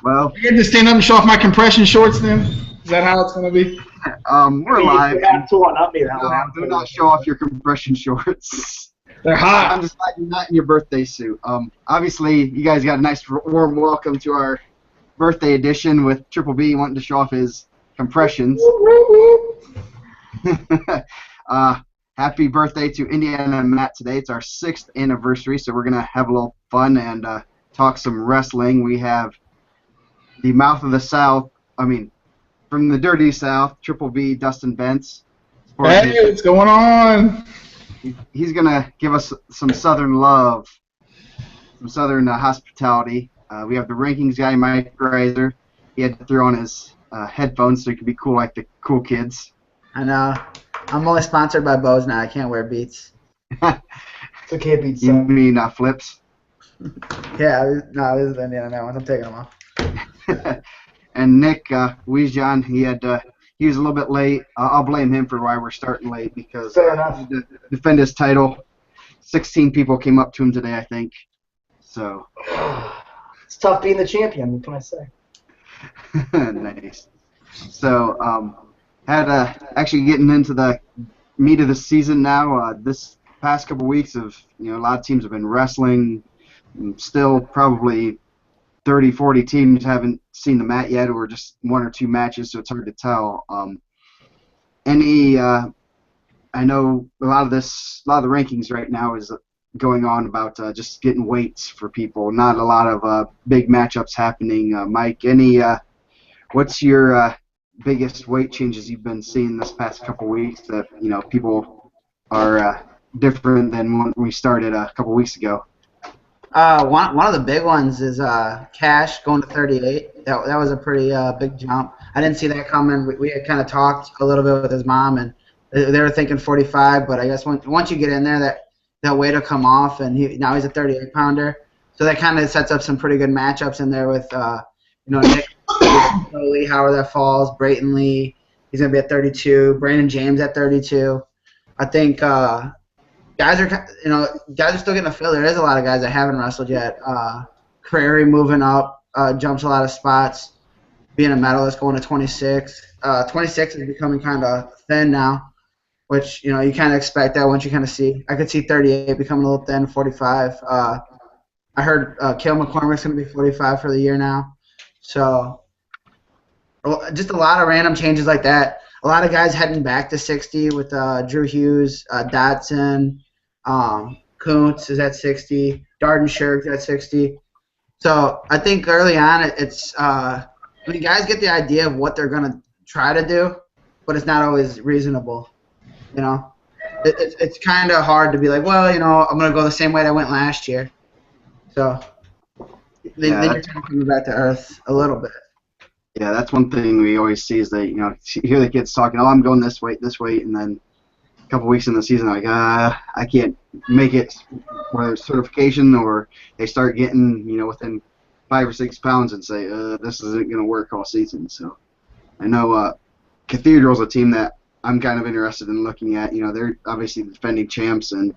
Well, I get to stand up and show off my compression shorts then? Is that how it's going to be? we're live. You have to one up me that No, way. do not show off your compression shorts. They're hot. I'm just glad you're not in your birthday suit. Obviously, you guys got a nice warm welcome to our birthday edition with Triple B wanting to show off his compressions. Happy birthday to IndianaMat today. It's our 6th anniversary, so we're going to have a little fun and talk some wrestling. We have the mouth of the South, from the dirty South, Triple B, Dustin Bentz. Hey, what's going on? He's going to give us some Southern love, some Southern hospitality. We have the rankings guy, Mike Reiser. He had to throw on his headphones so he could be cool like the cool kids. I know. I'm only sponsored by Bose now. I can't wear Beats. It's okay, Beats. You mean flips? Yeah, no, this is the Indiana ones. I'm taking them off. And Nick Weisjan, he was a little bit late. I'll blame him for why we're starting late because Fair enough. to defend his title, 16 people came up to him today, I think. So It's tough being the champion. What can I say? nice. So actually getting into the meat of the season now. This past couple weeks of a lot of teams have been wrestling. Still probably 30, 40 teams haven't seen the mat yet, or just one or two matches, so it's hard to tell. I know a lot of the rankings right now is going on about just getting weights for people. Not a lot of big matchups happening. Mike, what's your biggest weight changes you've been seeing this past couple weeks that people are different than when we started a couple weeks ago? One of the big ones is Cash going to 38. That was a pretty big jump. I didn't see that coming. We had kind of talked a little bit with his mom, and they were thinking 45. But I guess once you get in there, that weight will come off, and now he's a 38-pounder. So that kind of sets up some pretty good matchups in there with Nick Lee, however that falls, Brayton Lee. He's gonna be at 32. Brandon James at 32. I think. Guys are still getting a feel. There is a lot of guys that haven't wrestled yet. Prairie moving up, jumps a lot of spots, being a medalist, going to 26. 26 is becoming kind of thin now, which you kind of expect that once you kind of see. I could see 38 becoming a little thin, 45. I heard Cale McCormick's going to be 45 for the year now. So just a lot of random changes like that. A lot of guys heading back to 60 with Drew Hughes, Dotson. Kuntz is at 60. Darden Shirk's at 60. So I think early on it's guys get the idea of what they're going to try to do, but it's not always reasonable. It's kind of hard to be like, well, I'm going to go the same way I went last year. So then you're kind of coming back to earth a little bit. Yeah, that's one thing we always see is that, you hear the kids talking, I'm going this weight, and then a couple weeks in the season, like, I can't make it, whether it's certification or they start getting, within 5 or 6 pounds and say, this isn't going to work all season. So I know Cathedral's a team that I'm kind of interested in looking at. They're obviously defending champs and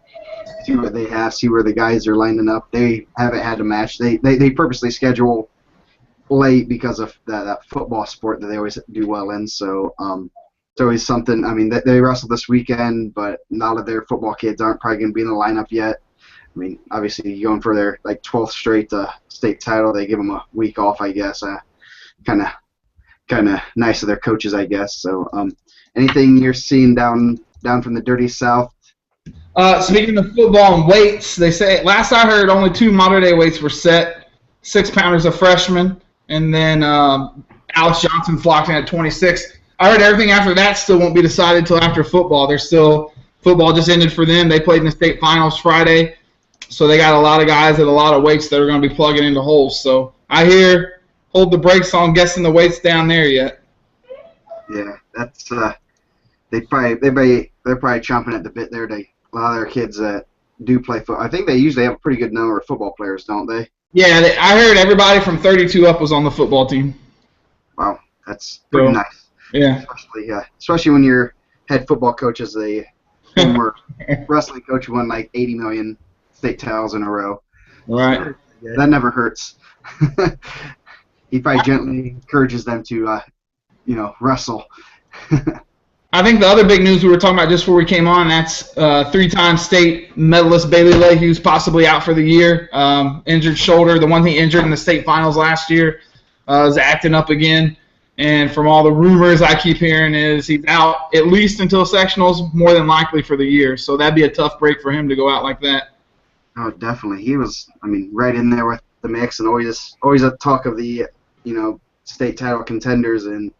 see what they have, see where the guys are lining up. They haven't had a match. They purposely schedule late because of that football sport that they always do well in. So it's always something. They wrestled this weekend, but a lot of their football kids aren't probably going to be in the lineup yet. Obviously going for their 12th straight state title, they give them a week off, I guess. Kind of nice of their coaches, I guess. So anything you're seeing down from the dirty South? Speaking of football and weights, they say last I heard only 2 modern day weights were set. 6-pounders a freshman, and then Alex Johnson flocked in at 26. I heard everything after that still won't be decided until after football. Football just ended for them. They played in the state finals Friday, so they got a lot of guys at a lot of weights that are going to be plugging into holes. So I hear hold the brakes on guessing the weights down there yet. Yeah, that's they're probably chomping at the bit there. A lot of their kids that do play football. I think they usually have a pretty good number of football players, don't they? Yeah, I heard everybody from 32 up was on the football team. Wow, that's pretty nice. Yeah. Especially when your head football coach is a former wrestling coach who won like 80 million state titles in a row. Right. So that never hurts. he probably gently encourages them to, wrestle. I think the other big news we were talking about just before we came on, that's three-time state medalist Bailey Leahue's possibly out for the year. Injured shoulder, the one he injured in the state finals last year, is acting up again. And from all the rumors I keep hearing is he's out at least until sectionals, more than likely for the year. So that'd be a tough break for him to go out like that. Oh, definitely. He was, right in there with the mix and always a talk of the, state title contenders. And,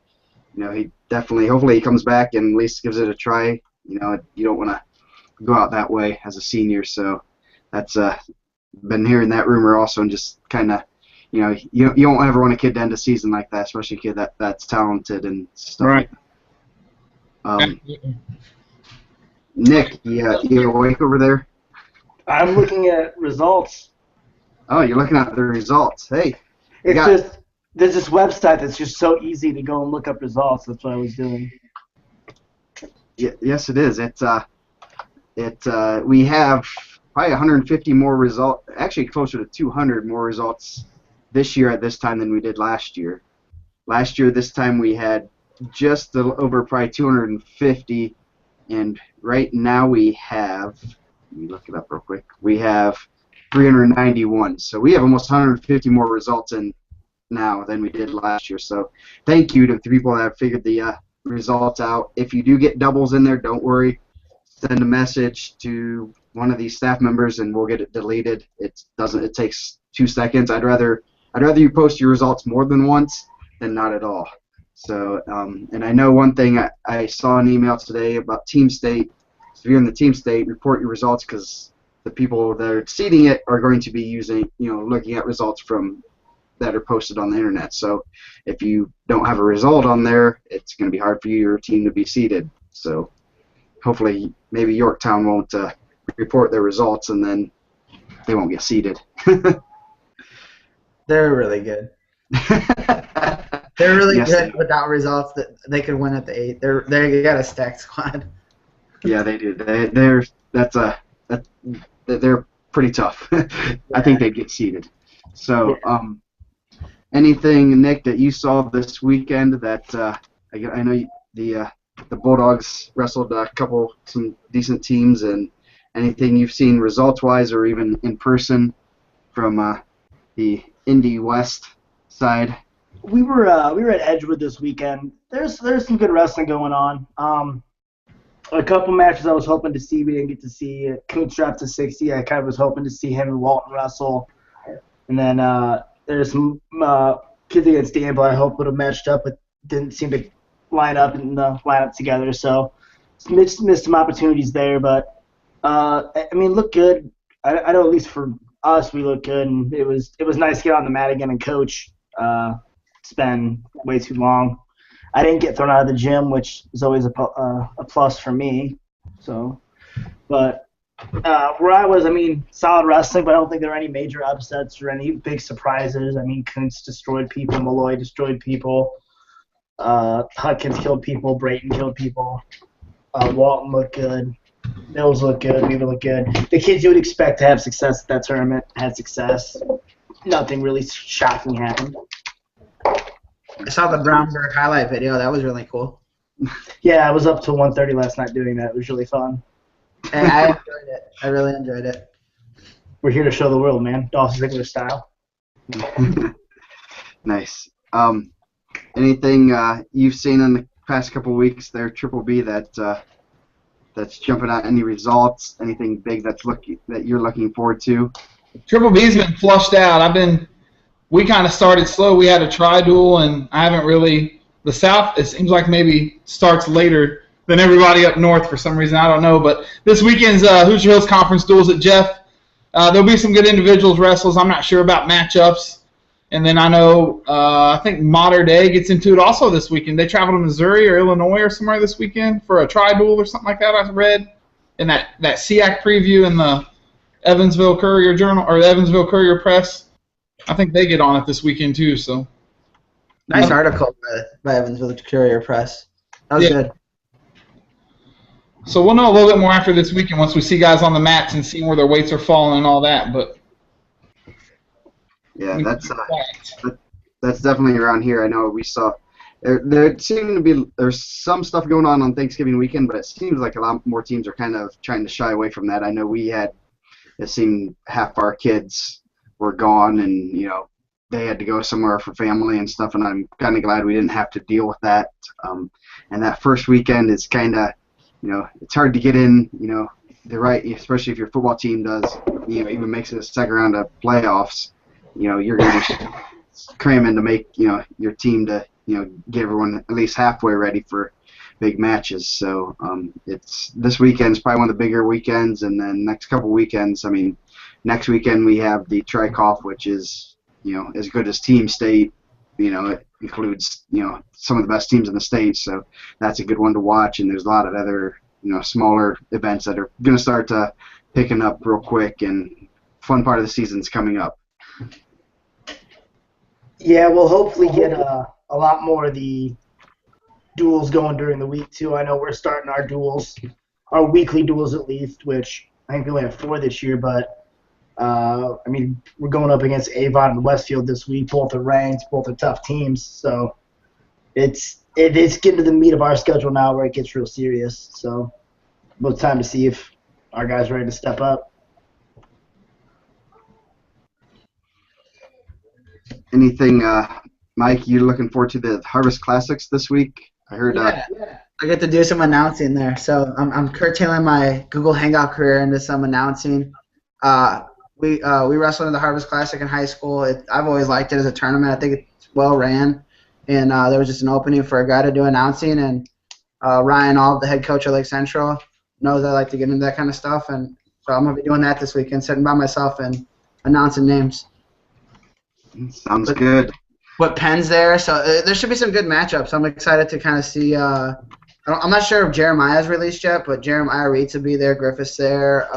he definitely, hopefully he comes back and at least gives it a try. You don't want to go out that way as a senior. So that's been hearing that rumor also, and just kind of, you don't ever want a kid to end a season like that, especially a kid that's talented and stuff. Right. Nick, you awake over there? I'm looking at results. Oh, you're looking at the results. Hey. There's this website that's just so easy to go and look up results. That's what I was doing. Yes, it is. We have probably 150 more results, actually closer to 200 more results this year at this time than we did last year. Last year, this time we had just over probably 250, and right now we have, let me look it up real quick, we have 391. So we have almost 150 more results in now than we did last year. So thank you to the people that have figured the results out. If you do get doubles in there, don't worry. Send a message to one of these staff members and we'll get it deleted. It takes 2 seconds. I'd rather you post your results more than once than not at all. So, and I know one thing, I saw an email today about Team State. So if you're in the Team State, report your results, because the people that are seeding it are going to be looking at results that are posted on the internet. So if you don't have a result on there, it's going to be hard for your team to be seeded. So hopefully maybe Yorktown won't report their results, and then they won't get seeded. They're really good. They're really Yes, good without results. That they could win at the 8. They got a stacked squad. Yeah, they do. They're pretty tough. I think they'd get seeded. So, anything, Nick, that you saw this weekend that I know the Bulldogs wrestled some decent teams, and anything you've seen results-wise or even in person from the Indy West side? We were at Edgewood this weekend. There's some good wrestling going on. A couple matches I was hoping to see, we didn't get to see. Koontz dropped to 60. I kind of was hoping to see him and Walton wrestle. And then there's some kids against Danville I hope would have matched up, but didn't seem to line up together. So missed some opportunities there. But look good. I know at least for us we look good, and it was nice to get on the mat again and coach. It's been way too long. I didn't get thrown out of the gym, which is always a plus for me. So, but where I was, solid wrestling, but I don't think there were any major upsets or any big surprises. Koontz destroyed people, Malloy destroyed people, Hutkins killed people, Brayton killed people, Walton looked good, Mills looked good, Weaver looked good. The kids you would expect to have success at that tournament had success. Nothing really shocking happened. I saw the Brownberg highlight video. That was really cool. Yeah, I was up till 1:30 last night doing that. It was really fun. Hey, I enjoyed it. I really enjoyed it. We're here to show the world, man. Dolph Ziggler style. Nice. Anything you've seen in the past couple of weeks there, Triple B, that's jumping out? Any results? Anything big that you're looking forward to? Triple B's been flushed out. We kind of started slow. We had a tri-duel, and I haven't really – the South, it seems like maybe starts later than everybody up north for some reason. I don't know. But this weekend's Hoosier Hills Conference duels at Jeff. There'll be some good individuals wrestles. I'm not sure about matchups. And then I know I think Mater Day gets into it also this weekend. They travel to Missouri or Illinois or somewhere this weekend for a tri-duel or something like that, I read in that SEAC preview in the Evansville Courier Journal or the Evansville Courier Press. I think they get on it this weekend too. So nice article by Evansville Courier Press. That was good. So we'll know a little bit more after this weekend once we see guys on the mats and see where their weights are falling and all that. But yeah, that's definitely around here. I know we saw there seemed to be there's some stuff going on Thanksgiving weekend, but it seems like a lot more teams are kind of trying to shy away from that. I know it seemed half our kids were gone, and they had to go somewhere for family and stuff, and I'm kind of glad we didn't have to deal with that. And that first weekend is kind of, it's hard to get in, the right, especially if your football team does, even makes it a second round of playoffs. You're going to be cramming to make, your team to, get everyone at least halfway ready for big matches. So this weekend's probably one of the bigger weekends, and then next couple weekends, next weekend we have the Tri-Coff, which is, as good as Team State. It includes, some of the best teams in the state, so that's a good one to watch. And there's a lot of other, smaller events that are going to start picking up real quick, and fun part of the season's coming up. Yeah, we'll hopefully get a lot more of the duels going during the week, too. I know we're starting our duels, our weekly duels at least, which I think we only have 4 this year, but we're going up against Avon and Westfield this week. Both are ranked, both are tough teams, so it's getting to the meat of our schedule now where it gets real serious. So it's time to see if our guys are ready to step up. Anything, Mike, you looking forward to the Harvest Classics this week? I heard. Yeah. I get to do some announcing there, so I'm curtailing my Google Hangout career into some announcing. We wrestled in the Harvest Classic in high school. I've always liked it as a tournament. I think it's well ran, and there was just an opening for a guy to do announcing. And Ryan Auld, the head coach of Lake Central, knows I like to get into that kind of stuff, and so I'm gonna be doing that this weekend, sitting by myself and announcing names. Sounds good. What Penn's there, so there should be some good matchups. I'm excited to kind of see. I'm not sure if Jeremiah's released yet, but Jeremiah Reed's will be there. Griffith's there.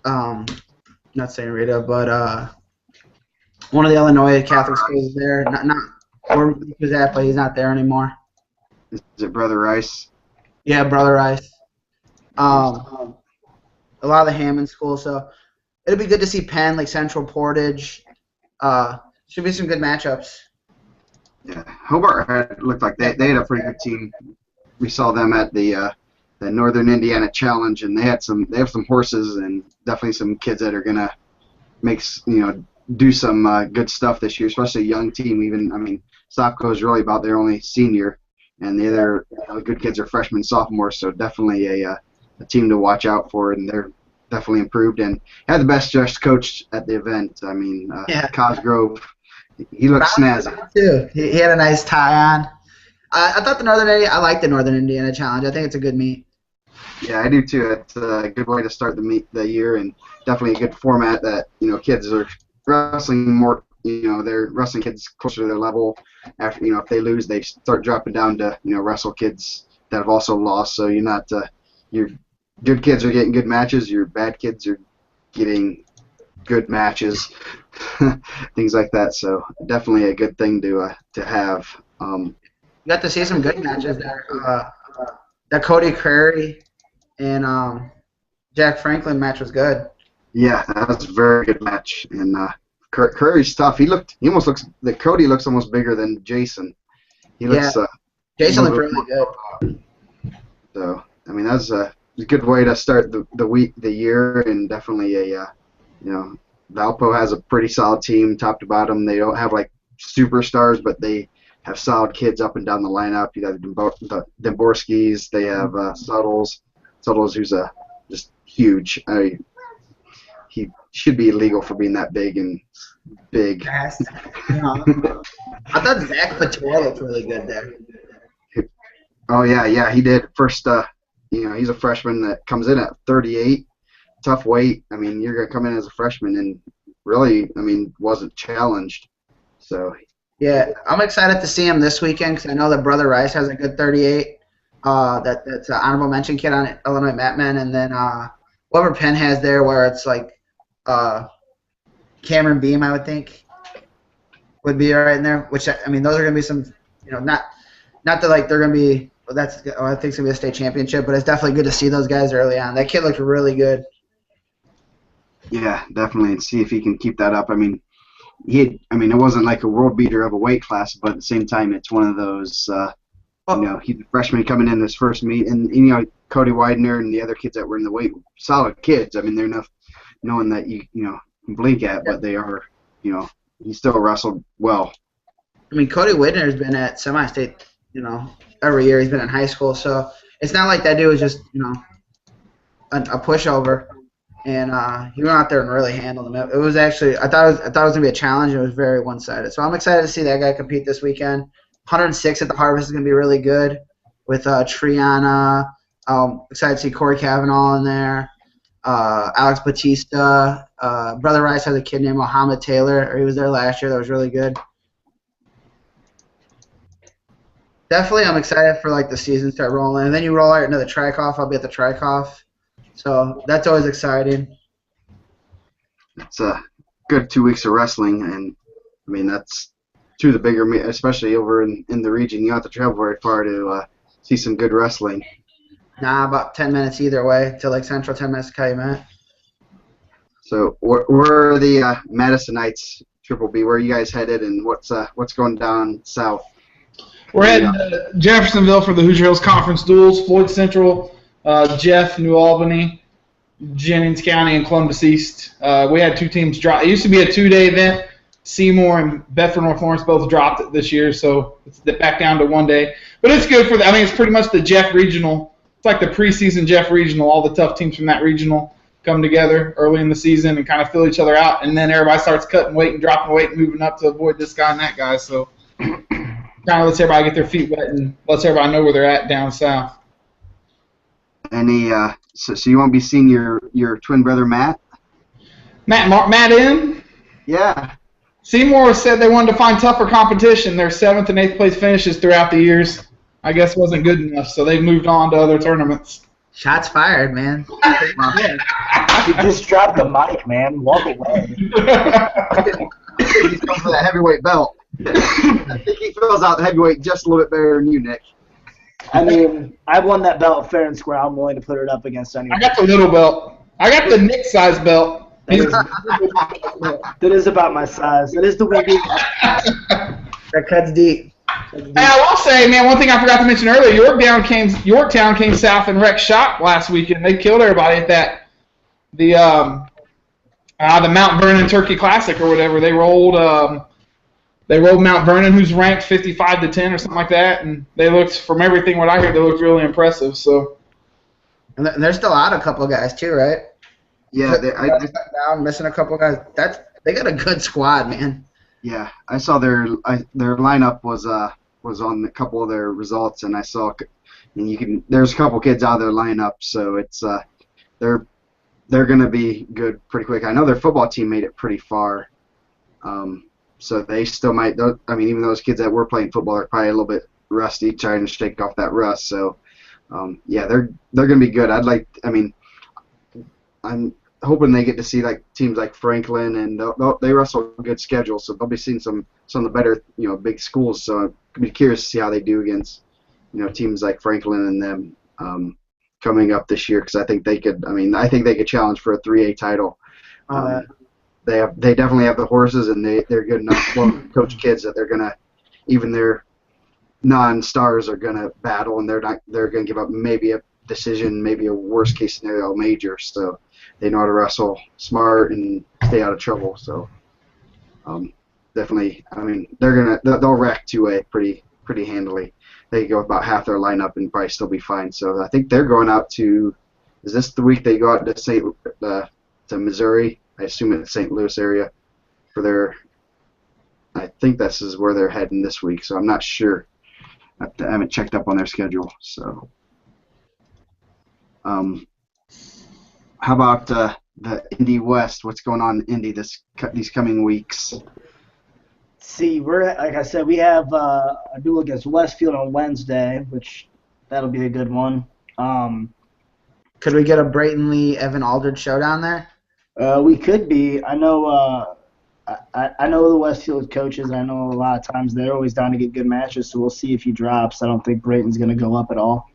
Not St. Rita, but one of the Illinois Catholic schools is there. Not where he was at, but he's not there anymore. Is it Brother Rice? Yeah, Brother Rice. A lot of the Hammond schools, so it'll be good to see Penn, Lake Central, Portage. Should be some good matchups. Yeah, Hobart looked like they had a pretty good team. We saw them at the Northern Indiana Challenge, and they have some horses and definitely some kids that are gonna do some good stuff this year, especially a young team. Even Sopko is really about their only senior, and the other good kids are freshmen, sophomores. So definitely a team to watch out for, and they're definitely improved and had the best dressed coach at the event. Cosgrove, he looked snazzy too. He had a nice tie on. I thought I like the Northern Indiana Challenge. I think it's a good meet. Yeah, I do too. It's a good way to start the year, and definitely a good format that kids are wrestling more. They're wrestling kids closer to their level. After if they lose, they start dropping down to wrestle kids that have also lost. So you're not your good kids are getting good matches. Your bad kids are getting good matches, things like that. So definitely a good thing to have. You got to see some good matches there. That Cody Curry and Jack Franklin match was good. Yeah, that was a very good match. And Curry's tough. Cody looks almost bigger than Jason. He looks. Yeah. Jason looked really good. So that's a good way to start the year, and definitely Valpo has a pretty solid team, top to bottom. They don't have superstars, but they have solid kids up and down the lineup. You got the Demborskis. They have Suttles, who's just huge. He should be illegal for being that big and big. Yes. I thought Zach Patel looked really good there. Oh yeah, he did. First, he's a freshman that comes in at 38, tough weight. You're gonna come in as a freshman and really, wasn't challenged. So. Yeah, I'm excited to see him this weekend because I know that Brother Rice has a good 38. That's an honorable mention kid on Illinois Matmen, and then whoever Penn has there, where it's Cameron Beam, I would think, would be right in there. Which those are going to be some, not that they're going to be. I think it's going to be a state championship, but it's definitely good to see those guys early on. That kid looked really good. Yeah, definitely, and see if he can keep that up. I mean, it wasn't like a world beater of a weight class, but at the same time, it's one of those, he's a freshman coming in his first meet, and Cody Widener and the other kids that were in the weight, solid kids. I mean, they're enough knowing that you can blink at, but they are, he still wrestled well. I mean, Cody Whitner has been at semi-state, every year. He's been in high school, so it's not like that dude was just, a pushover. And he went out there and really handled him. It was actually, I thought it was gonna be a challenge, and it was very one-sided. So I'm excited to see that guy compete this weekend. 106 at the Harvest is gonna be really good with Triana. Excited to see Corey Cavanaugh in there. Alex Batista. Brother Rice has a kid named Mohammed Taylor. He was there last year. That was really good. Definitely, I'm excited for the season to start rolling. And then you roll out into the Tri-Coff. I'll be at the Tri-Coff. So that's always exciting. It's a good 2 weeks of wrestling, and I mean that's two of the bigger, especially over in the region. You don't have to travel very far to see some good wrestling. Nah, about 10 minutes either way to Lake Central, 10 minutes to Calumet. So where are the Madisonites Triple B? Where are you guys headed, and what's going down south? We're heading to Jeffersonville for the Hoosier Hills Conference duels. Floyd Central. Jeff, New Albany, Jennings County, and Columbus East. We had 2 teams drop. It used to be a 2-day event. Seymour and Bedford North Lawrence both dropped it this year, so it's back down to 1 day. But it's good for it's pretty much the Jeff Regional. It's like the preseason Jeff Regional. All the tough teams from that regional come together early in the season and kind of fill each other out, and then everybody starts cutting weight and dropping weight and moving up to avoid this guy and that guy. So kind of lets everybody get their feet wet and lets everybody know where they're at down south. Any so you won't be seeing your twin brother Matt? Matt in? Yeah. Seymour said they wanted to find tougher competition. Their 7th and 8th place finishes throughout the years, I guess, wasn't good enough, so they've moved on to other tournaments. Shots fired, man. You just dropped the mic, man. Walk away. He's going for that heavyweight belt. I think he fills out the heavyweight just a little bit better than you, Nick. I mean, I won that belt fair and square. I'm willing to put it up against anyone. I got the little belt. I got the Nick size belt. That is about my size. That is the way That cuts deep. Hey, I will say, man, one thing I forgot to mention earlier, Yorktown came south and wrecked shop last weekend. They killed everybody at that. The Mount Vernon Turkey Classic or whatever. They rolled Mount Vernon, who's ranked 55-10 or something like that, and they looked, from everything what I heard, they looked really impressive. So. And they're still out a couple of guys too, right? Yeah, missing a couple of guys. They got a good squad, man. Yeah, I saw their lineup was on a couple of their results, and I saw, and there's a couple kids out of their lineup, so it's they're gonna be good pretty quick. I know their football team made it pretty far, so they still might. I mean, even those kids that were playing football are probably a little bit rusty, trying to shake off that rust. So, yeah, they're gonna be good. I'm hoping they get to see teams like Franklin, and they wrestle a good schedule, so they'll be seeing some of the better big schools. So I'd be curious to see how they do against teams like Franklin and them coming up this year, because I think they could. I think they could challenge for a 3A title. They definitely have the horses, and they're good enough well-coached kids that they're gonna, even their non-stars are gonna battle, and they're gonna give up maybe a decision, maybe a worst case scenario major. So they know how to wrestle smart and stay out of trouble. So definitely, they'll wreck 2A pretty handily. They could go with about half their lineup and probably still be fine. So I think they're going out to. Is this the week they go out to to Missouri? I assume it's St. Louis area for their. I think this is where they're heading this week. So I'm not sure. I haven't checked up on their schedule. So. How about the Indy West? What's going on in Indy these coming weeks? See, like I said, we have a duel against Westfield on Wednesday, which that'll be a good one. Could we get a Brayton Lee, Evan Aldridge showdown there? We could be. I know. I know the Westfield coaches. I know a lot of times they're always down to get good matches. So we'll see if he drops. I don't think Brayton's going to go up at all.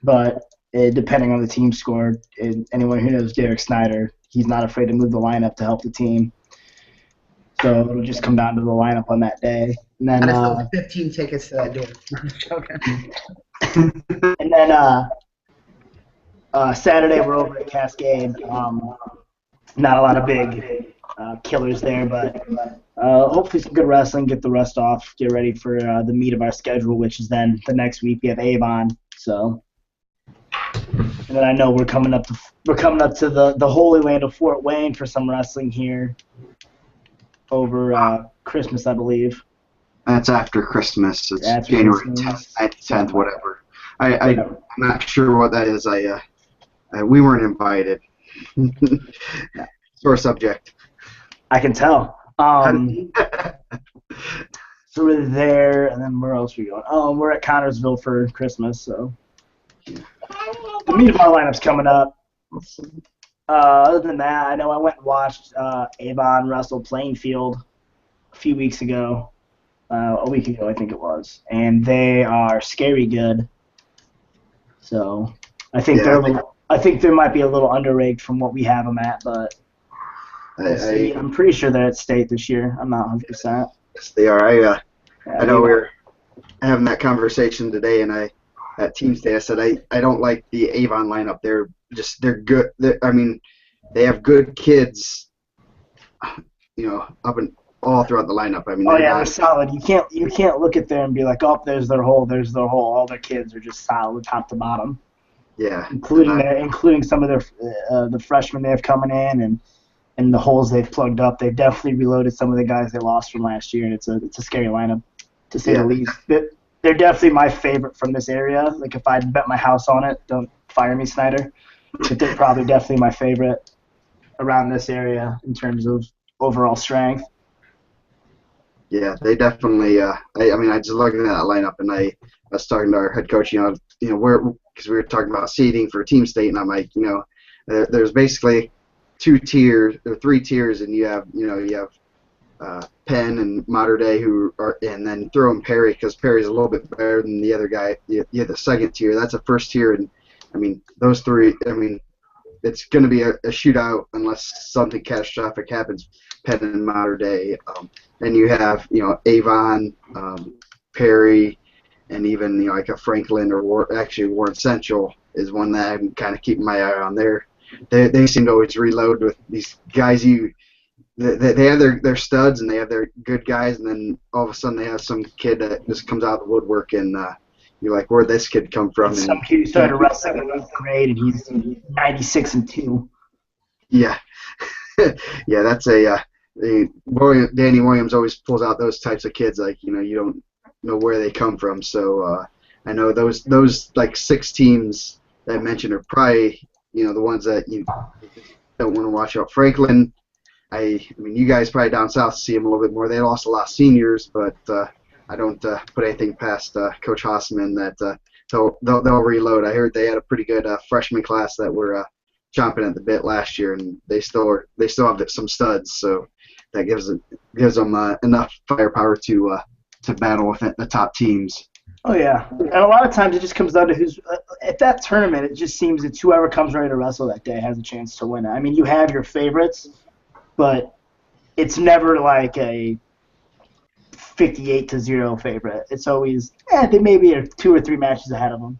But depending on the team score, anyone who knows Derek Snyder, he's not afraid to move the lineup to help the team. So it'll just come down to the lineup on that day. And then, I sold 15 tickets to that door. Okay. and then Saturday we're over at Cascade. Not a lot of big killers there, but hopefully some good wrestling, get the rest off, get ready for the meat of our schedule, which is then the next week we have Avon. So, and then I know we're coming up to the Holy Land of Fort Wayne for some wrestling here over Christmas, I believe. That's after Christmas. It's After January Christmas. 10th, whatever. I'm not sure what that is. We weren't invited. Sore subject. I can tell. So we're there, and then where else are we going? Oh, we're at Connorsville for Christmas, so. The meat of our lineup's coming up. Other than that, I know I went and watched Avon wrestle Plainfield a few weeks ago. A week ago, I think it was. And they are scary good. So I think they might be a little underrated from what we have them at, but we'll see. I'm pretty sure they're at state this year. I'm not 100%. Yes, they are. I know we were having that conversation today, and at Teams Day I said I don't like the Avon lineup. They're good. They have good kids, up and all throughout the lineup. They're solid. You can't look at them and be like, oh, there's their hole. All their kids are just solid top to bottom. Yeah, including some of their the freshmen they have coming in and the holes they've plugged up. They've definitely reloaded some of the guys they lost from last year, and it's a scary lineup to say the least. They're definitely my favorite from this area. Like if I'd bet my house on it, don't fire me, Snyder. But they're probably definitely my favorite around this area in terms of overall strength. Yeah, they definitely. I just looking at that lineup, and I was talking to our head coach. Because we were talking about seeding for Team State, and I'm like, there's basically 2 tiers or 3 tiers, and you have Penn and Mater Dei and then throw in Perry because Perry's a little bit better than the other guy. You have the second tier. That's a first tier, and those 3. It's going to be a shootout unless something catastrophic happens. Penn and Mater Dei. Then you have Avon, Perry, and even like a Franklin or Warren Central is one that I'm kind of keeping my eye on there. They seem to always reload with these guys. They have their studs and they have their good guys, and then all of a sudden they have some kid that just comes out of the woodwork, and you're like, where'd this kid come from? Some kid who started wrestling in 8th grade, and he's 96-2. Yeah, yeah, that's Danny Williams always pulls out those types of kids. Like you don't know where they come from. So I know those like 6 teams that I mentioned are probably the ones that you don't want to watch out. Franklin. You guys probably down south see them a little bit more. They lost a lot of seniors, but I don't put anything past Coach Hossman that they'll reload. I heard they had a pretty good freshman class that were chomping at the bit last year, and they still have some studs. So that gives them enough firepower to battle with the top teams. Oh yeah, and a lot of times it just comes down to who's at that tournament. It just seems it's whoever comes ready to wrestle that day has a chance to win it. You have your favorites, but it's never like a 58-0 favorite. It's always they maybe are 2 or 3 matches ahead of them.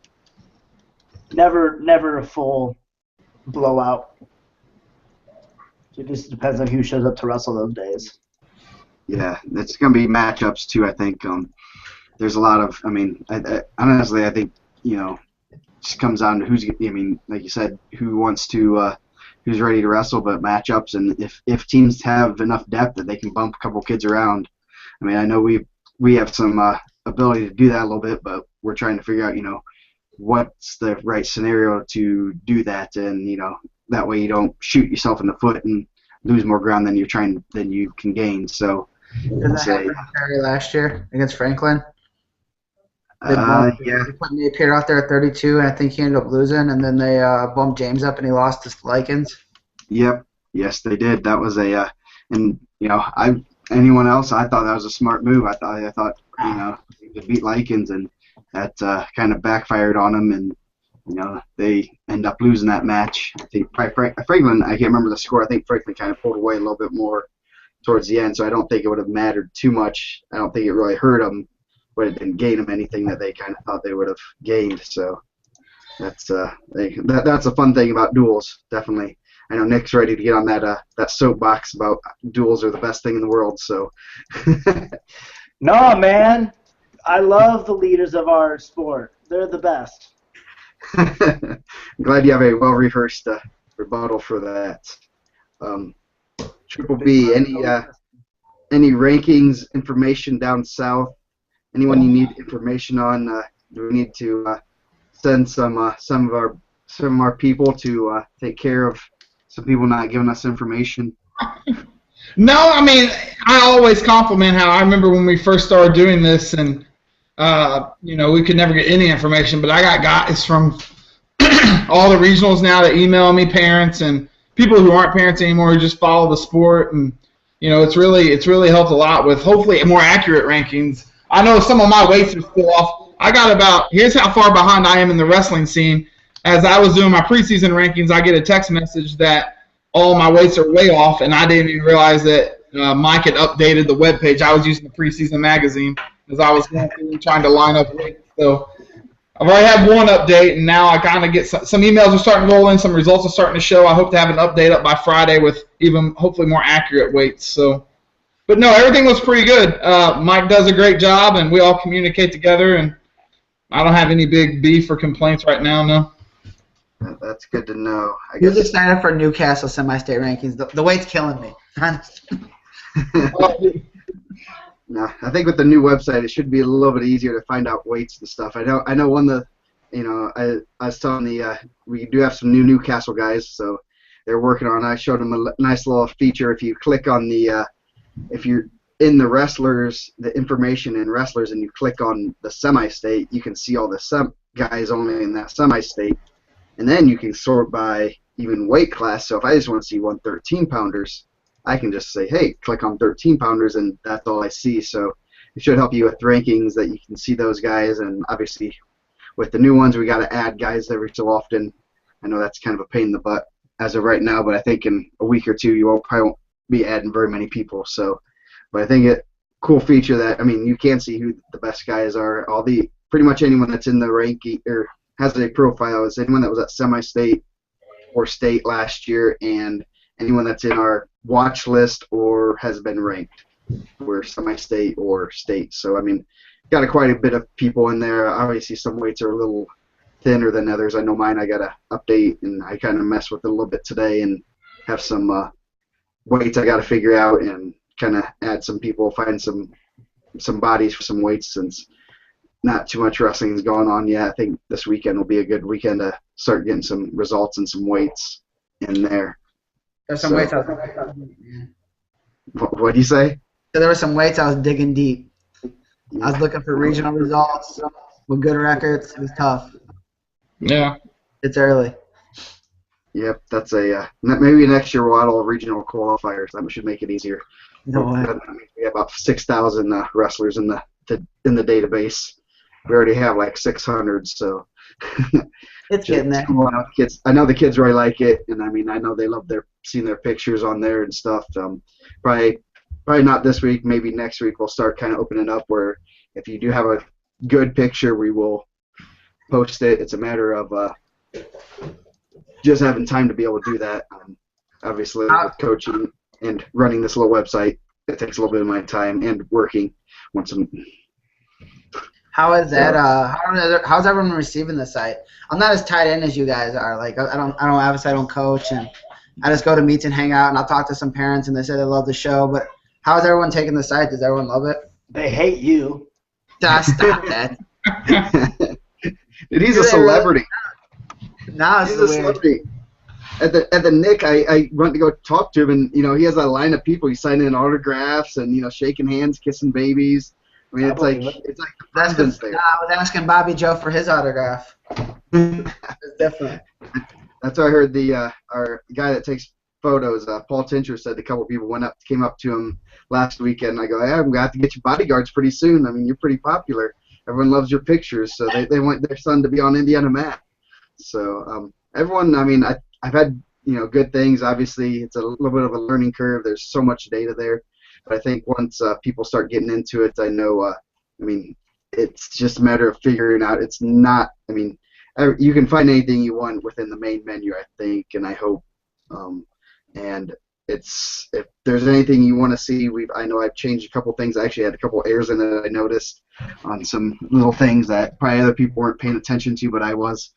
Never a full blowout. It just depends on who shows up to wrestle those days. Yeah, it's going to be matchups too. I think there's a lot of. Honestly, I think it just comes down to who's. Like you said, who wants to. Who's ready to wrestle, but matchups, and if teams have enough depth that they can bump a couple kids around. I know we have some ability to do that a little bit, but we're trying to figure out, what's the right scenario to do that, and that way you don't shoot yourself in the foot and lose more ground than you can gain. So, did that happen to Perry last year against Franklin? Yeah. They put Nate Pierre out there at 32, and I think he ended up losing, and then they bumped James up, and he lost to Likens. Yep. Yes, they did. That was anyone else, I thought that was a smart move. I thought to beat Likens, and that kind of backfired on them, and they end up losing that match. I think Franklin, I can't remember the score. I think Franklin kind of pulled away a little bit more towards the end, so I don't think it would have mattered too much. I don't think it really hurt them, but it didn't gain them anything that they kind of thought they would have gained. So that's that's a fun thing about duels, definitely. I know Nick's ready to get on that soapbox about duels are the best thing in the world. So No, man. I love the leaders of our sport. They're the best. I'm glad you have a well-rehearsed rebuttal for that. Triple B, any rankings, information down south? Anyone you need information on? Do we need to send some of our people to take care of some people not giving us information? No, I mean, I always compliment how I remember when we first started doing this, and we could never get any information, but I got guys from all the regionals now that email me, parents and people who aren't parents anymore who just follow the sport, and it's really helped a lot with hopefully more accurate rankings. I know some of my weights are still off. Here's how far behind I am in the wrestling scene. As I was doing my preseason rankings, I get a text message that all my weights are way off, and I didn't even realize that Mike had updated the webpage. I was using the preseason magazine as I was going through and trying to line up weights. So I've already had one update, and now I kind of get some emails are starting to roll in, some results are starting to show. I hope to have an update up by Friday with even hopefully more accurate weights. So, but no, everything looks pretty good. Mike does a great job, and we all communicate together, and I don't have any big beef or complaints right now, no. That's good to know. Who's excited for Newcastle semi-state rankings? The weight's killing me. No, I think with the new website, it should be a little bit easier to find out weights and stuff. I know one of the, I was telling we do have some new Newcastle guys, so they're working on it. I showed them a nice little feature. If you click on if you're in the information in wrestlers and you click on the semi-state, you can see all the guys only in that semi-state. And then you can sort by even weight class. So if I just want to see 113-pounders, I can just say, hey, click on 13-pounders, and that's all I see. So it should help you with rankings that you can see those guys. And obviously, with the new ones, we got to add guys every so often. I know that's kind of a pain in the butt as of right now, but I think in a week or two, probably won't be adding very many people. So, but I think cool feature that, you can see who the best guys are. Pretty much anyone that's in the ranking or has a profile is anyone that was at semi-state or state last year, and anyone that's in our watch list or has been ranked for semi-state or state. So, got quite a bit of people in there. Obviously, some weights are a little thinner than others. I know mine I got to update, and I kind of messed with it a little bit today and have some weights I got to figure out and kind of add some people, find some bodies for some weights since not too much wrestling is going on yet. I think this weekend will be a good weekend to start getting some results and some weights in there. There's some weights. What do you say? So there were some weights I was digging deep. I was looking for regional results with good records. It was tough. Yeah. It's early. Yep, that's maybe next year we'll add all regional qualifiers. That should make it easier. No way. We have about 6,000 wrestlers in the database. We already have like 600, so it's getting there. Cool. I know the kids really like it, and I know they love seeing their pictures on there and stuff. Probably not this week. Maybe next week we'll start kind of opening up where if you do have a good picture, we will post it. It's a matter of just having time to be able to do that. Obviously, with coaching and running this little website, it takes a little bit of my time and working once I'm. How is that? How's everyone receiving the site? I'm not as tied in as you guys are. Like I don't coach, and I just go to meets and hang out, and I'll talk to some parents, and they say they love the show. But how is everyone taking the site? Does everyone love it? They hate you. Stop that. Dude, he's a celebrity. No, he's a celebrity. At the Nick, I went to go talk to him, and he has a line of people. He's signing autographs and shaking hands, kissing babies. It's like the president's there. I was asking Bobby Joe for his autograph. It's different. That's what I heard. Our guy that takes photos, Paul Tincher, said a couple people came up to him last weekend. I go, hey, I'm going to have to get you bodyguards pretty soon. You're pretty popular. Everyone loves your pictures, so they want their son to be on IndianaMat. So everyone, I've had good things. Obviously, it's a little bit of a learning curve. There's so much data there. But I think once people start getting into it, I know. I mean, it's just a matter of figuring out. It's not. I mean, you can find anything you want within the main menu, I think, and I hope. And it's if there's anything you want to see, I know I've changed a couple things. I actually had a couple errors in it I noticed on some little things that probably other people weren't paying attention to, but I was.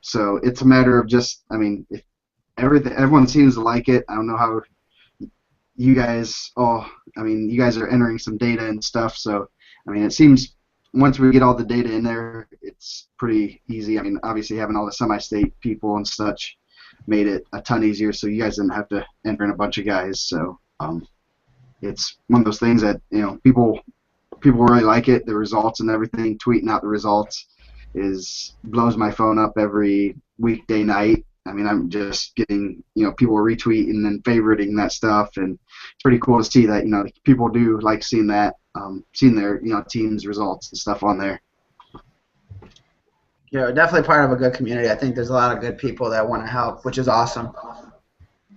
So it's a matter of just. I mean, if everyone seems to like it. I don't know how you guys. I mean, you guys are entering some data and stuff, so I mean, it seems. Once we get all the data in there, it's pretty easy. I mean, obviously having all the semi-state people and such made it a ton easier, so you guys didn't have to enter in a bunch of guys. So it's one of those things that people really like it. The results and everything, tweeting out the results blows my phone up every weekday night. I mean, I'm just getting people retweeting and favoriting that stuff, and it's pretty cool to see that people do like seeing that. Seeing their team's results and stuff on there. Yeah, we're definitely part of a good community. I think there's a lot of good people that want to help, which is awesome.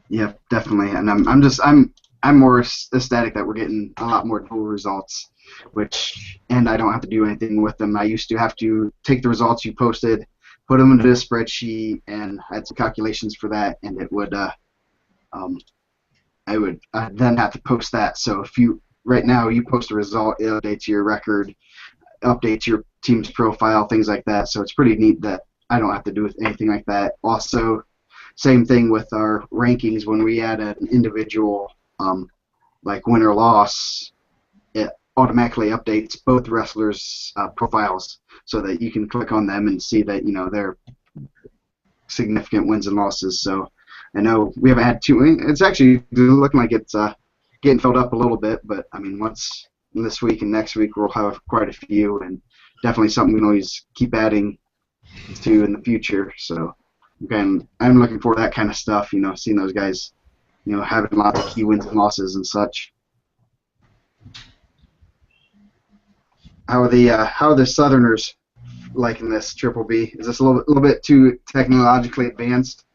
Yeah, definitely. And I'm more ecstatic that we're getting a lot more dual results, and I don't have to do anything with them. I used to have to take the results you posted, put them into a spreadsheet, and I had some calculations for that, and it would I'd then have to post that. So right now, you post a result, it updates your record, updates your team's profile, things like that. So it's pretty neat that I don't have to do anything like that. Also, same thing with our rankings. When we add an individual, like win or loss, it automatically updates both wrestlers' profiles so that you can click on them and see that their significant wins and losses. So I know we haven't had too. It's actually looking like it's getting filled up a little bit, but I mean, once this week and next week we'll have quite a few, and definitely something we can always keep adding to in the future. So again, I'm looking for that kind of stuff, seeing those guys, having lots of key wins and losses and such. How are the Southerners liking this Triple B? Is this a little bit too technologically advanced?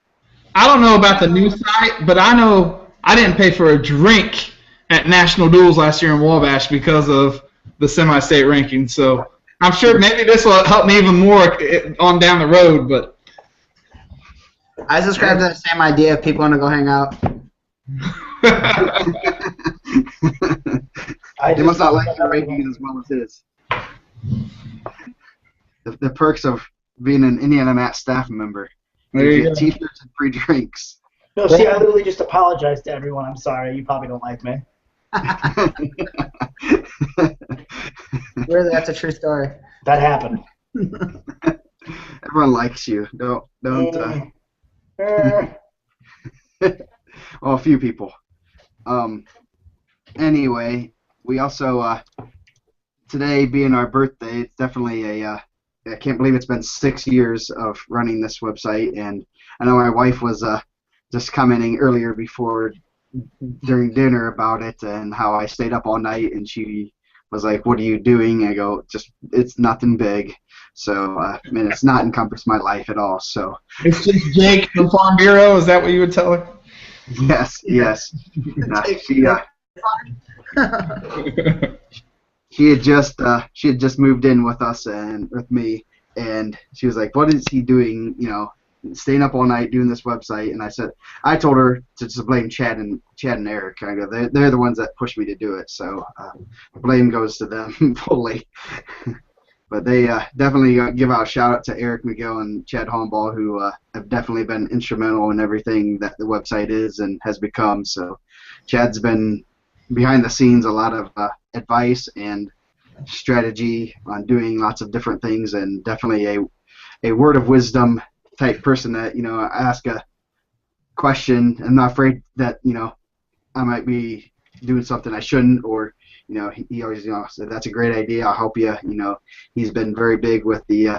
I don't know about the new site, but I know I didn't pay for a drink at National Duels last year in Wabash because of the semi-state ranking. So I'm sure maybe this will help me even more on down the road. But I subscribe to the same idea if people want to go hang out. They must not like your ranking as well as his. The perks of being an IndianaMat staff member. You get T-shirts and free drinks. No, see, I literally just apologized to everyone. I'm sorry. You probably don't like me. Really, that's a true story. That happened. Everyone likes you. Don't. Well, a few people. Anyway, we also today being our birthday, it's definitely I can't believe it's been 6 years of running this website, and I know my wife was just commenting earlier during dinner about it and how I stayed up all night, and she was like, "What are you doing?" I go, it's nothing big. So it's not encompassed my life at all. So it's just Jake from Farm Bureau. Is that what you would tell her? Yes. She had just moved in with us and with me, and she was like, "What is he doing? Staying up all night doing this website?" And I told her to just blame Chad and Eric. I go, they're the ones that pushed me to do it, so blame goes to them fully. But they definitely give out a shout out to Eric McGill and Chad Hornball, who have definitely been instrumental in everything that the website is and has become. So Chad's been behind the scenes, a lot of advice and strategy on doing lots of different things, and definitely a word of wisdom type person that I ask a question. I'm not afraid that I might be doing something I shouldn't, or he always said, "That's a great idea. I'll help you." He's been very big with the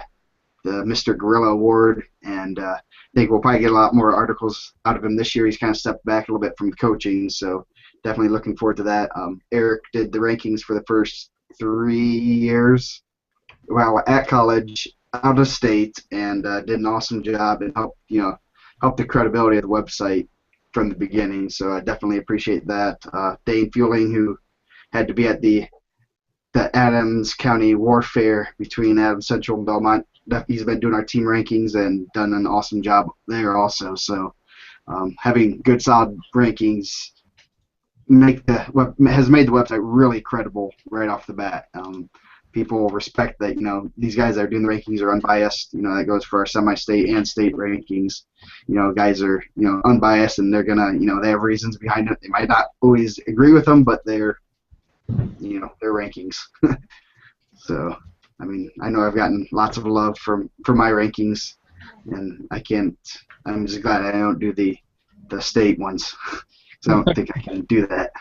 Mr. Gorilla Award, and I think we'll probably get a lot more articles out of him this year. He's kind of stepped back a little bit from coaching, so definitely looking forward to that. Eric did the rankings for the first 3 years while at college, out of state, and did an awesome job and helped the credibility of the website from the beginning. So I definitely appreciate that. Dane Fueling, who had to be at the Adams County warfare between Adams Central and Belmont. He's been doing our team rankings and done an awesome job there also. So having good, solid rankings has made the website really credible right off the bat. People respect that, these guys that are doing the rankings are unbiased. That goes for our semi-state and state rankings. Guys are, unbiased, and they're going to, they have reasons behind it. They might not always agree with them, but they're, their rankings. So, I know I've gotten lots of love for my rankings, and I'm just glad I don't do the state ones. So I don't think I can do that.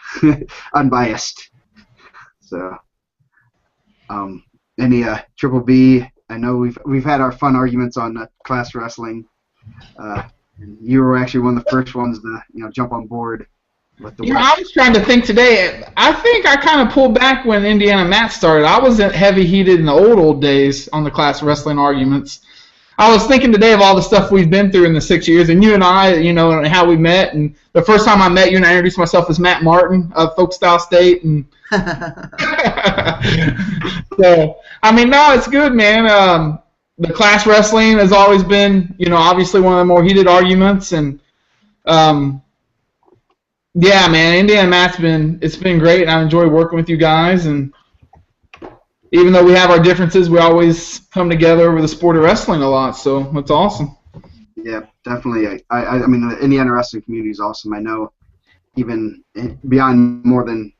Unbiased. So, any Triple B? I know we've had our fun arguments on class wrestling. You were actually one of the first ones to jump on board with the. I was trying to think today. I think I kind of pulled back when IndianaMat started. I was heavy heated in the old days on the class wrestling arguments. I was thinking today of all the stuff we've been through in the 6 years, and you and I, and how we met. And the first time I met you and I introduced myself as Matt Martin of Folk Style State. And so, no, it's good, man. The class wrestling has always been, obviously one of the more heated arguments. And, yeah, man, it's been great, and I enjoy working with you guys. And even though we have our differences, we always come together over the sport of wrestling a lot, so it's awesome. Yeah, definitely. The Indiana wrestling community is awesome. I know even beyond more than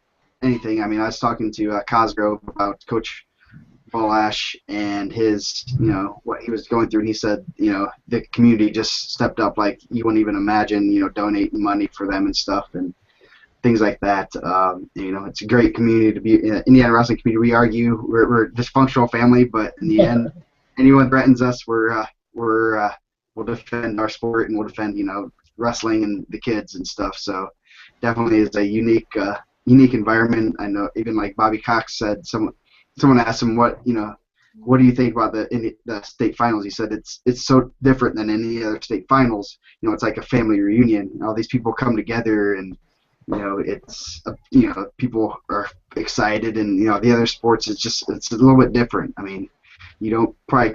anything, I was talking to Cosgrove about Coach Balash and his, what he was going through, and he said, the community just stepped up like you wouldn't even imagine, donating money for them and stuff, and things like that. It's a great community to be in. Indiana wrestling community. We argue we're a dysfunctional family, but in the end, anyone threatens us, we'll defend our sport, and we'll defend wrestling and the kids and stuff. So definitely is a unique environment. I know even like Bobby Cox said, someone asked him what do you think about the state finals? He said it's so different than any other state finals. It's like a family reunion. All these people come together, and it's people are excited, and the other sports it's a little bit different. You don't have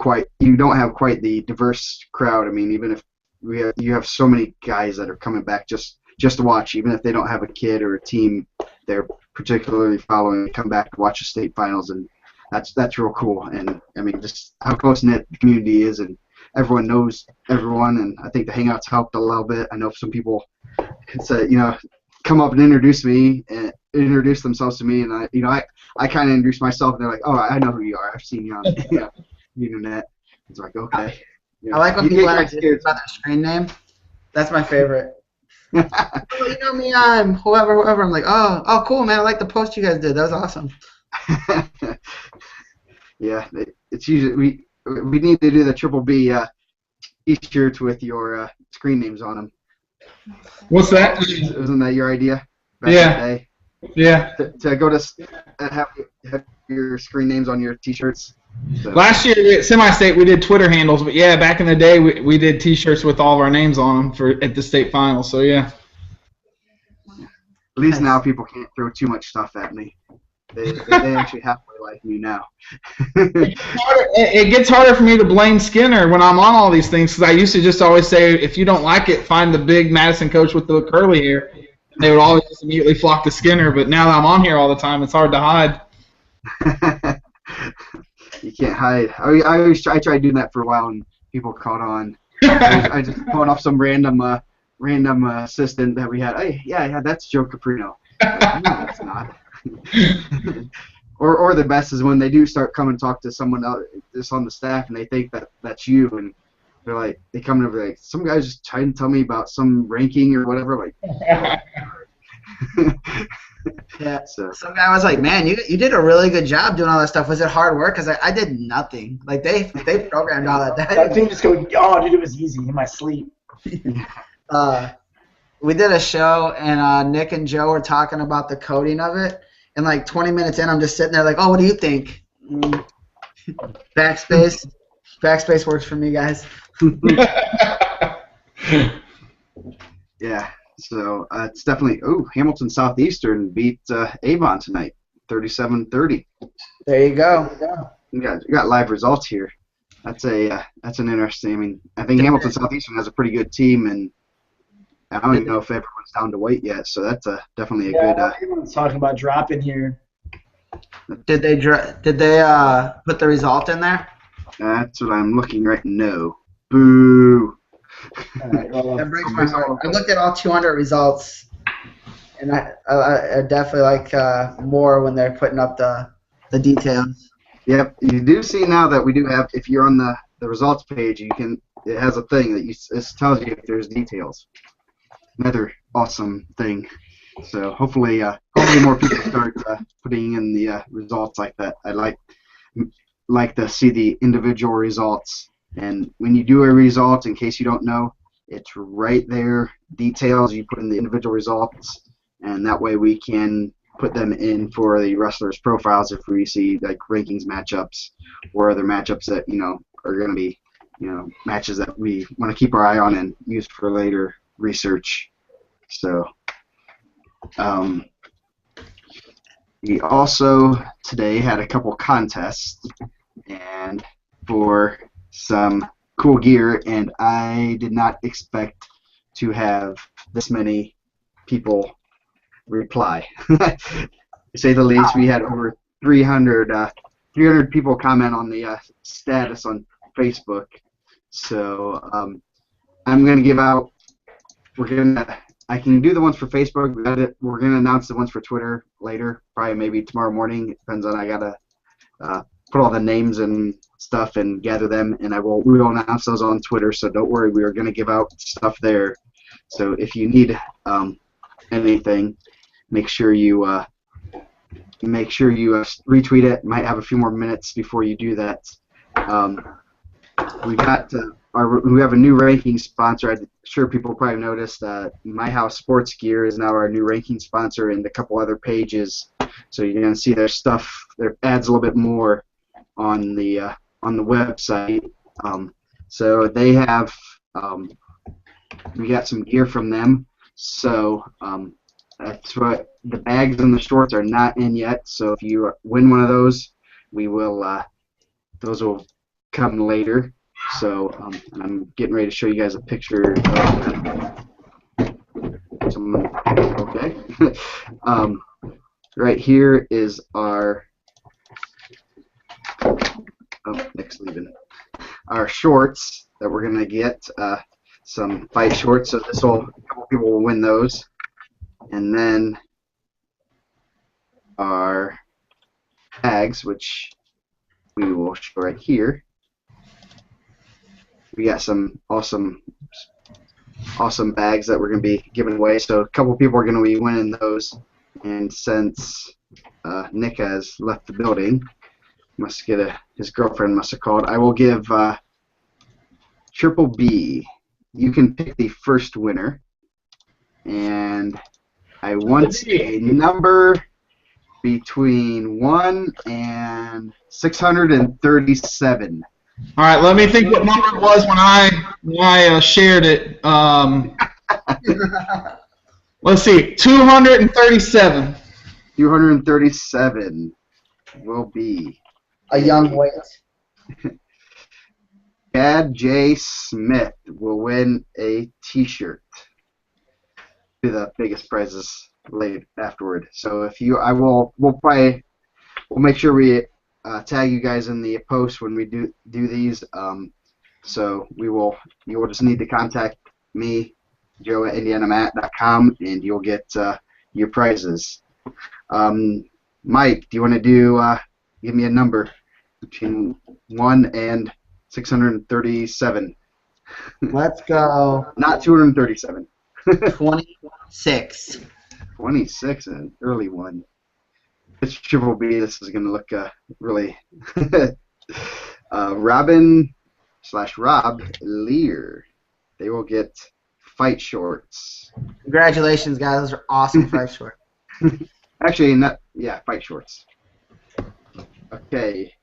quite the diverse crowd. Even if you have so many guys that are coming back just to watch, even if they don't have a kid or a team they're particularly following, come back to watch the state finals, and that's real cool. And just how close knit the community is, and everyone knows everyone, and I think the hangouts helped a little bit. I know some people said come up and introduce themselves to me, and I kind of introduce myself, and they're like, oh, I know who you are. I've seen you on the internet. It's like, okay. I like when people ask about their screen name. That's my favorite. Oh, me, I'm whoever. I'm like, oh, cool, man. I like the post you guys did. That was awesome. Yeah, it's usually we need to do the Triple B T-shirts with your screen names on them. What's that? Wasn't that your idea? Back Yeah. in the day? Yeah. To go to have your screen names on your T-shirts. So. Last year at semi-state we did Twitter handles, but yeah, back in the day we did T-shirts with all of our names on them at the state final. So yeah. At least now people can't throw too much stuff at me. They actually halfway like me now. It gets harder for me to blame Skinner when I'm on all these things, because I used to just always say, if you don't like it, find the big Madison coach with the curly hair. And they would always just immediately flock to Skinner. But now that I'm on here all the time, it's hard to hide. You can't hide. I tried doing that for a while, and people caught on. I just called off some random assistant that we had. Hey, yeah, that's Joe Caprino. No, it's not. or the best is when they do start coming to talk to someone else just on the staff, and they think that's you, and they're like, they come over like, some guy's just trying to tell me about some ranking or whatever. Like, yeah. So some guy was like, man, you did a really good job doing all that stuff. Was it hard work? Because I did nothing. Like they programmed all that. That thing just go, oh, dude, it was easy in my sleep. We did a show, and Nick and Joe were talking about the coding of it. And like 20 minutes in, I'm just sitting there like, oh, what do you think? Backspace. Backspace works for me, guys. Yeah. So it's definitely. Hamilton Southeastern beat Avon tonight, 37-30. There you go. You got live results here. That's an interesting. I mean, I think Hamilton Southeastern has a pretty good team, and I don't even know if everyone's down to weight yet. So that's definitely a good. Everyone's talking about dropping here. Did they put the result in there? That's what I'm looking right now. Boo. All right, well, That breaks my heart. I looked at all 200 results, and I definitely like more when they're putting up the details. Yep, you do see now that we do have. If you're on the results page, it has a thing that it tells you if there's details. Another awesome thing. So hopefully more people start putting in the results like that. I'd like to see the individual results. And when you do a result, in case you don't know, it's right there, details. You put in the individual results, and that way we can put them in for the wrestlers' profiles if we see like rankings matchups or other matchups that are going to be matches that we want to keep our eye on and use for later research. So we also today had a couple contests and for some cool gear, and I did not expect to have this many people reply. To say the least, we had over 300 people comment on the status on Facebook. So I'm going to give out. I can do the ones for Facebook. We're going to announce the ones for Twitter later, probably maybe tomorrow morning. It depends on I got to put all the names and stuff and gather them, and we will announce those on Twitter. So don't worry, we are going to give out stuff there. So if you need anything, make sure you retweet it. Might have a few more minutes before you do that. We have a new ranking sponsor. I'm sure people probably noticed My House Sports Gear is now our new ranking sponsor, and a couple other pages. So you're going to see their stuff, their ads a little bit more on the website. So they have we got some gear from them. So that's what the bags and the shorts are not in yet. So if you win one of those, those will come later. So I'm getting ready to show you guys a picture of someone. Okay. Right here is our our shorts that we're gonna get. Some fight shorts. So a couple people will win those, and then our bags, which we will show right here. We got some awesome bags that we're going to be giving away. So a couple people are going to be winning those. And since Nick has left the building, his girlfriend must have called. I will give Triple B. You can pick the first winner. And I want a number between 1 and 637. All right, let me think what number it was when I shared it. Let's see, 237. 237 will be A young weight. Chad J. Smith will win a T-shirt. Do the biggest prizes later afterward. So we'll make sure we tag you guys in the post when we do these. So you will just need to contact me, Joe at IndianaMat.com, and you'll get your prizes. Mike, do you want to give me a number between 1 and 637? Let's go. Not 237. 26. 26, an early one. It's Triple B. This is going to look really. Robin/Rob Lear. They will get fight shorts. Congratulations, guys. Those are awesome fight shorts. Actually, fight shorts. Okay.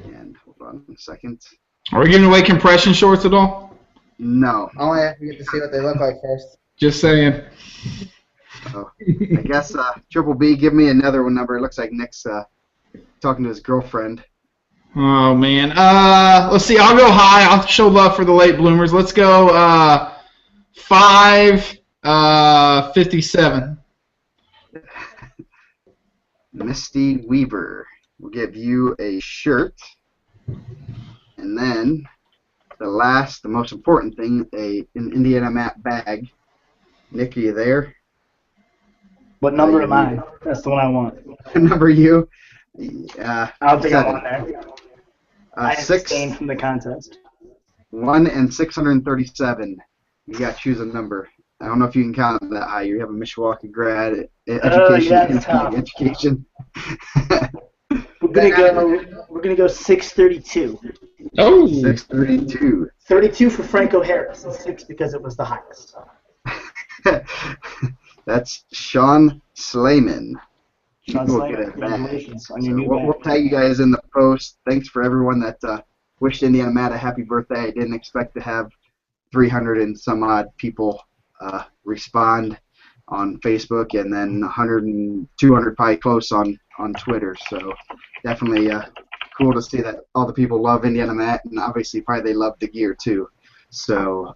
And hold on a second. Are we giving away compression shorts at all? No. Only have to get to see what they look like first. Just saying. So I guess Triple B, give me another one number. It looks like Nick's talking to his girlfriend. Oh man. Let's see. I'll go high. I'll show love for the late bloomers. Let's go 557. Misty Weaver will give you a shirt, and then the most important thing, an IndianaMat bag. Nick, are you there? What number am I? That's the one I want. What number are you? I don't think I'm 7. on there. I Six, abstained from the contest. 1 and 637. You got to choose a number. I don't know if you can count that high. You have a Mishawaka grad, education. We're gonna go 632. Oh. 632. 32 for Franco Harris, and 6 because it was the highest. That's Sean Slayman. Sean We'll Slayman, get it back. congratulations on So your new we'll bag. tag you guys in the post. Thanks for everyone that wished IndianaMat a happy birthday. I didn't expect to have 300 and some odd people respond on Facebook, and then 100 and 200 probably close on Twitter. So definitely cool to see that all the people love IndianaMat, and obviously probably they love the gear too. So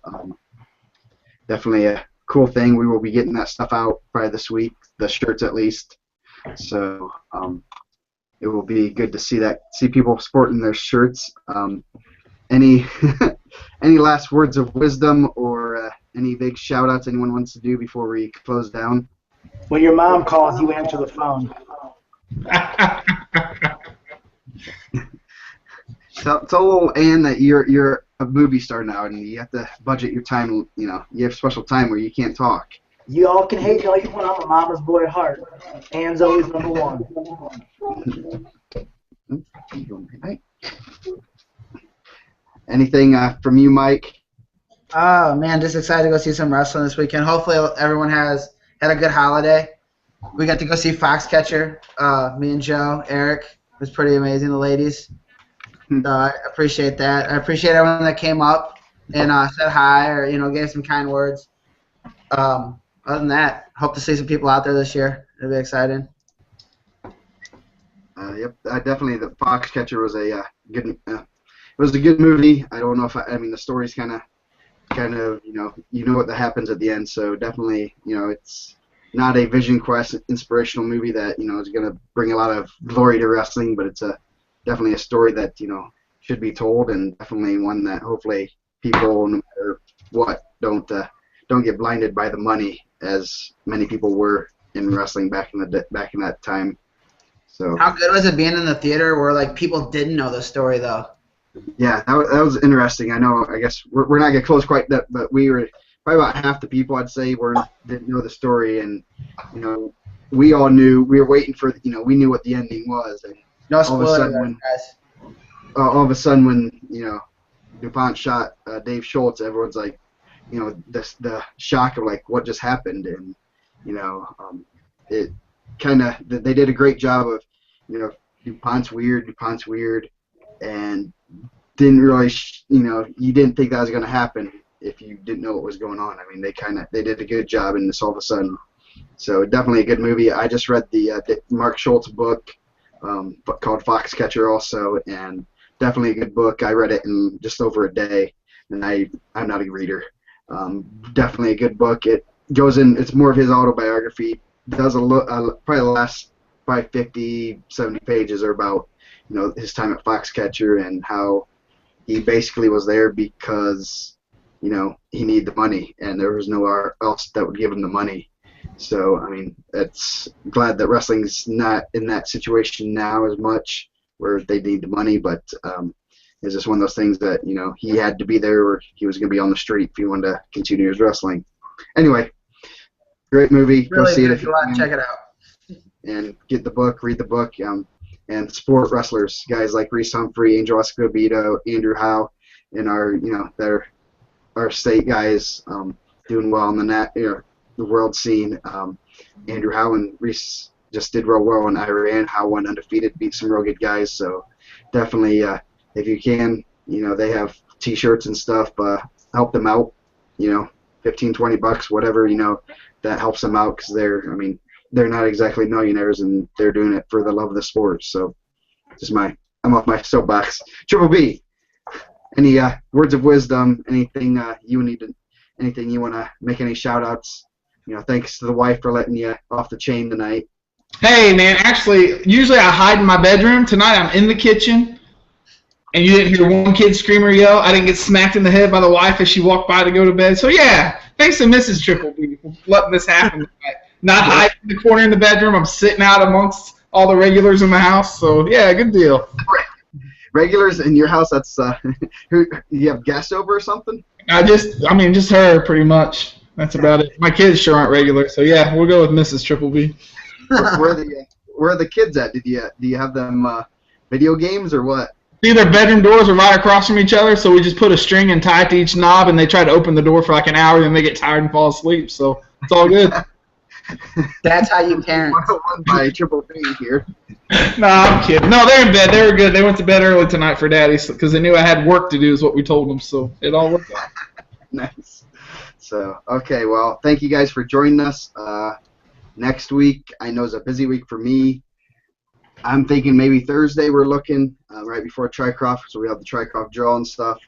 definitely a cool thing. We will be getting that stuff out probably this week, the shirts at least. So it will be good to see people sporting their shirts. Any any last words of wisdom or any big shout outs anyone wants to do before we close down? When your mom calls, you answer the phone. Tell little Ann that you're a movie star now, and you have to budget your time. You know, you have special time where you can't talk. You all can hate me all you want. I'm a mama's boy at heart. Ann's always number one. Anything from you, Mike? Oh man, just excited to go see some wrestling this weekend. Hopefully everyone had a good holiday. We got to go see Foxcatcher. Me and Joe, Eric. It was pretty amazing, the ladies. I appreciate that. I appreciate everyone that came up and said hi or gave some kind words. Other than that, hope to see some people out there this year. It'll be exciting. Yep, definitely the Foxcatcher was a good. It was a good movie. I don't know if I mean the story's kind of what that happens at the end. So definitely it's not a Vision Quest inspirational movie that is going to bring a lot of glory to wrestling, but it's definitely a story that should be told, and definitely one that hopefully people, no matter what, don't get blinded by the money as many people were in wrestling back in that time. So how good was it being in the theater where people didn't know the story though? Yeah, that was interesting. I know. I guess we're not getting close quite that, but we were probably about half the people I'd say didn't know the story, and we all knew. We were waiting for we knew what the ending was, and No spoilers, guys. all of a sudden when DuPont shot Dave Schultz, everyone's like, the shock of what just happened, and it kind of they did a great job of DuPont's weird, and didn't really you didn't think that was going to happen if you didn't know what was going on. I mean they did a good job in this all of a sudden. So definitely a good movie. I just read the Mark Schultz book called Foxcatcher also, and definitely a good book. I read it in just over a day, and I'm not a reader. Definitely a good book. It goes in. It's more of his autobiography. Does probably the last 50, 70 pages are about his time at Foxcatcher and how he basically was there because he needed the money, and there was nowhere else that would give him the money. So I mean, it's glad that wrestling's not in that situation now as much where they need the money, but it's just one of those things that he had to be there, or he was going to be on the street if he wanted to continue his wrestling. Anyway, great movie. Really go see it good. if you Go out can, and check it out. and get the book, read the book, and support wrestlers, guys like Reese Humphrey, Angel Escobedo, Andrew Howe, and our state guys doing well in the world scene. Andrew Howe and Reese just did real well in Iran. Howe went undefeated, beat some real good guys. So definitely, if you can, they have T-shirts and stuff. Help them out. $15, $20, whatever, that helps them out because they're not exactly millionaires and they're doing it for the love of the sport. So I'm off my soapbox. Triple B, any words of wisdom, anything anything you want to make, any shout outs? Thanks to the wife for letting you off the chain tonight. Hey, man, actually, usually I hide in my bedroom. Tonight I'm in the kitchen, and you didn't hear one kid scream or yell. I didn't get smacked in the head by the wife as she walked by to go to bed. So, yeah, thanks to Mrs. Triple B for letting this happen tonight. Not hiding in the corner in the bedroom. I'm sitting out amongst all the regulars in the house. So, yeah, good deal. Regulars in your house, that's you have guests over or something? Just her, pretty much. That's about it. My kids sure aren't regular, so yeah, we'll go with Mrs. Triple B. Where are the kids at? Do you have them video games or what? See, their bedroom doors are right across from each other, so we just put a string and tie it to each knob, and they try to open the door for like an hour, then they get tired and fall asleep. So it's all good. That's how you parent. 101 by Triple B here. No, I'm kidding. No, they're in bed. They were good. They went to bed early tonight for Daddy because they knew I had work to do, is what we told them. So it all worked out. Nice. So, okay, well, thank you guys for joining us. Next week, I know is a busy week for me. I'm thinking maybe Thursday we're looking, right before Tricroft, so we have the Tricroft drill and stuff.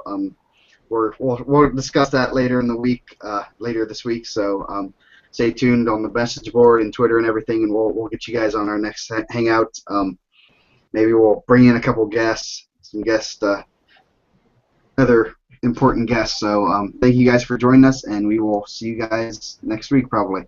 We'll discuss that later in the week, later this week, so stay tuned on the message board and Twitter and everything, and we'll get you guys on our next hangout. Maybe we'll bring in a couple guests, other important guests. So thank you guys for joining us, and we will see you guys next week probably.